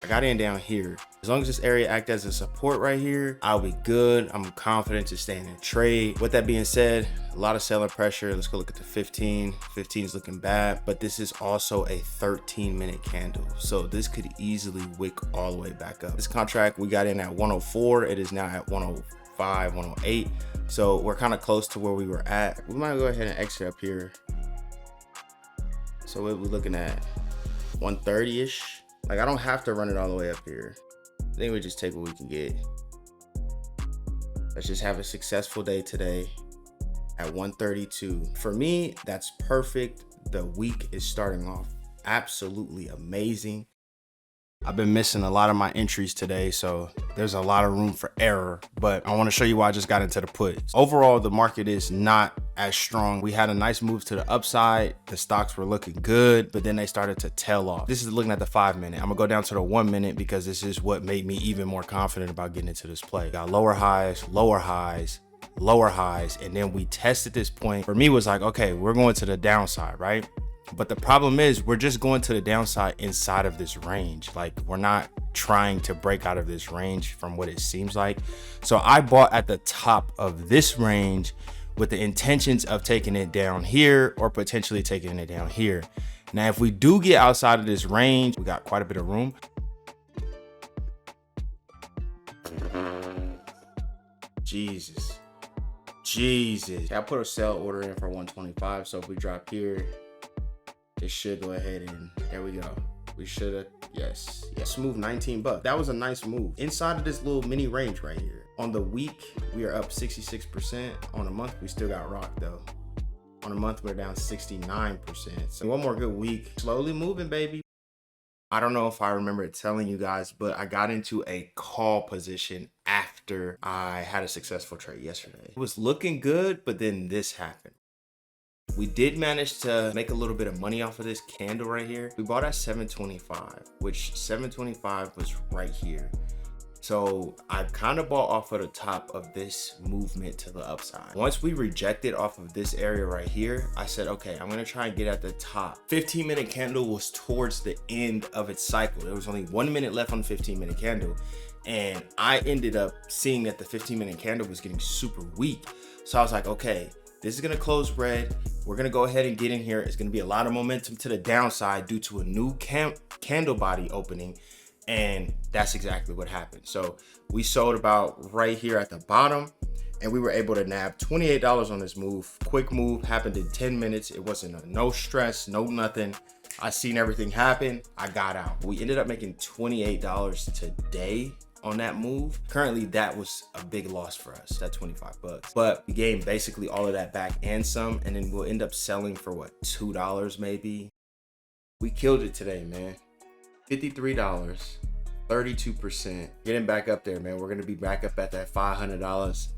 I got in down here. As long as this area act as a support right here, I'll be good. I'm confident to stay in a trade. With that being said, a lot of selling pressure. Let's go look at the 15. 15 is looking bad, but this is also a 13-minute candle. So this could easily wick all the way back up. This contract, we got in at 104. It is now at 105, 108. So we're kind of close to where we were at. We might go ahead and exit up here. So we're looking at 130-ish. Like, I don't have to run it all the way up here. I think we just take what we can get. Let's just have a successful day today at 132. For me, that's perfect. The week is starting off absolutely amazing. I've been missing a lot of my entries today, so there's a lot of room for error, but I want to show you why I just got into the put. Overall, the market is not as strong. We had a nice move to the upside. The stocks were looking good, but then they started to tail off. This is looking at the 5 minute. I'm gonna go down to the 1 minute because this is what made me even more confident about getting into this play. Got lower highs, lower highs, lower highs, and then we tested this point. For me, it was like, okay, we're going to the downside, right? But the problem is we're just going to the downside inside of this range. Like, we're not trying to break out of this range from what it seems like. So I bought at the top of this range with the intentions of taking it down here or potentially taking it down here. Now, if we do get outside of this range, we got quite a bit of room. Jesus. I put a sell order in for 125. So if we drop here, it should go ahead and there we go. We should have, yes, smooth 19 bucks. That was a nice move inside of this little mini range right here. On the week, we are up 66%. On a month, we still got rocked though. On a month, we're down 69%. So one more good week. Slowly moving, baby. I don't know if I remember telling you guys, but I got into a call position after I had a successful trade yesterday. It was looking good, but then this happened. We did manage to make a little bit of money off of this candle right here. We bought at 725, which 725 was right here. So I kind of bought off of the top of this movement to the upside. Once we rejected off of this area right here, I said, okay, I'm gonna try and get at the top. 15-minute candle was towards the end of its cycle. There was only 1 minute left on the 15-minute candle. And I ended up seeing that the 15-minute candle was getting super weak. So I was like, okay, this is gonna close red. We're gonna go ahead and get in here. It's gonna be a lot of momentum to the downside due to a new candle body opening. And that's exactly what happened. So we sold about right here at the bottom and we were able to nab $28 on this move. Quick move, happened in 10 minutes. It wasn't no stress, no nothing. I seen everything happen. I got out. We ended up making $28 today on that move. Currently, that was a big loss for us, that 25 bucks. But we gained basically all of that back and some, and then we'll end up selling for what, $2 maybe? We killed it today, man. $53, 32%. Getting back up there, man. We're gonna be back up at that $500.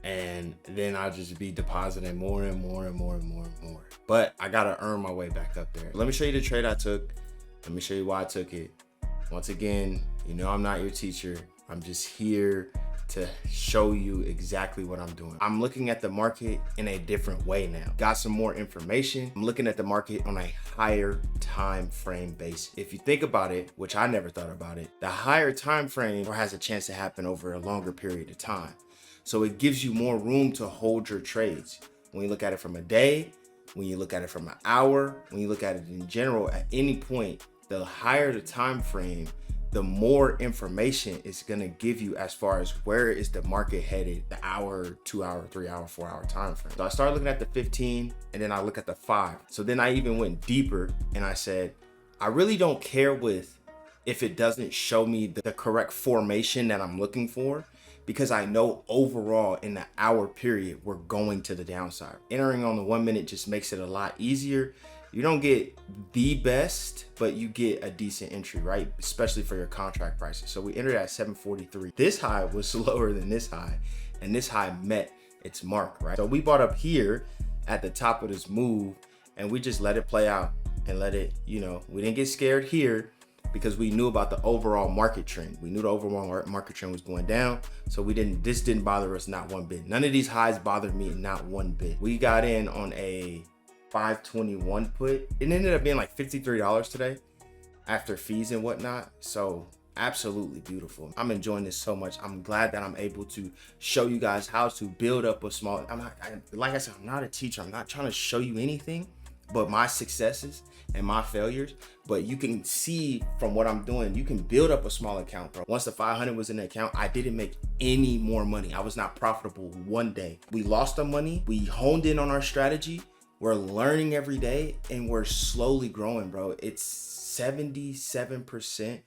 And then I'll just be depositing more and more and more and more and more. But I gotta earn my way back up there. Let me show you the trade I took. Let me show you why I took it. Once again, you know I'm not your teacher. I'm just here to show you exactly what I'm doing. I'm looking at the market in a different way now. Got some more information. I'm looking at the market on a higher time frame basis. If you think about it, which I never thought about it, the higher time frame has a chance to happen over a longer period of time. So it gives you more room to hold your trades. When you look at it from a day, when you look at it from an hour, when you look at it in general, at any point, the higher the time frame, the more information it's gonna give you as far as where is the market headed, the hour, 2 hour, 3 hour, 4 hour time frame. So I started looking at the 15 and then I look at the 5. So then I even went deeper and I said, I really don't care with if it doesn't show me the correct formation that I'm looking for, because I know overall in the hour period, we're going to the downside. Entering on the 1 minute just makes it a lot easier. You don't get the best, but you get a decent entry, right? Especially for your contract prices. So we entered at 743. This high was lower than this high, and this high met its mark, right? So we bought up here at the top of this move, and we just let it play out and let it, you know, we didn't get scared here because we knew about the overall market trend. We knew the overall market trend was going down. So this didn't bother us not one bit. None of these highs bothered me not one bit. We got in on a 521 put. It ended up being like $53 today after fees and whatnot. So absolutely beautiful. I'm enjoying this so much. I'm glad that I'm able to show you guys how to build up a small, like I said, I'm not a teacher. I'm not trying to show you anything but my successes and my failures. But you can see from what I'm doing, you can build up a small account, bro. Once the 500 was in the account, I didn't make any more money. I was not profitable one day. We lost our money. We honed in on our strategy. We're learning every day and we're slowly growing, bro. It's 77%.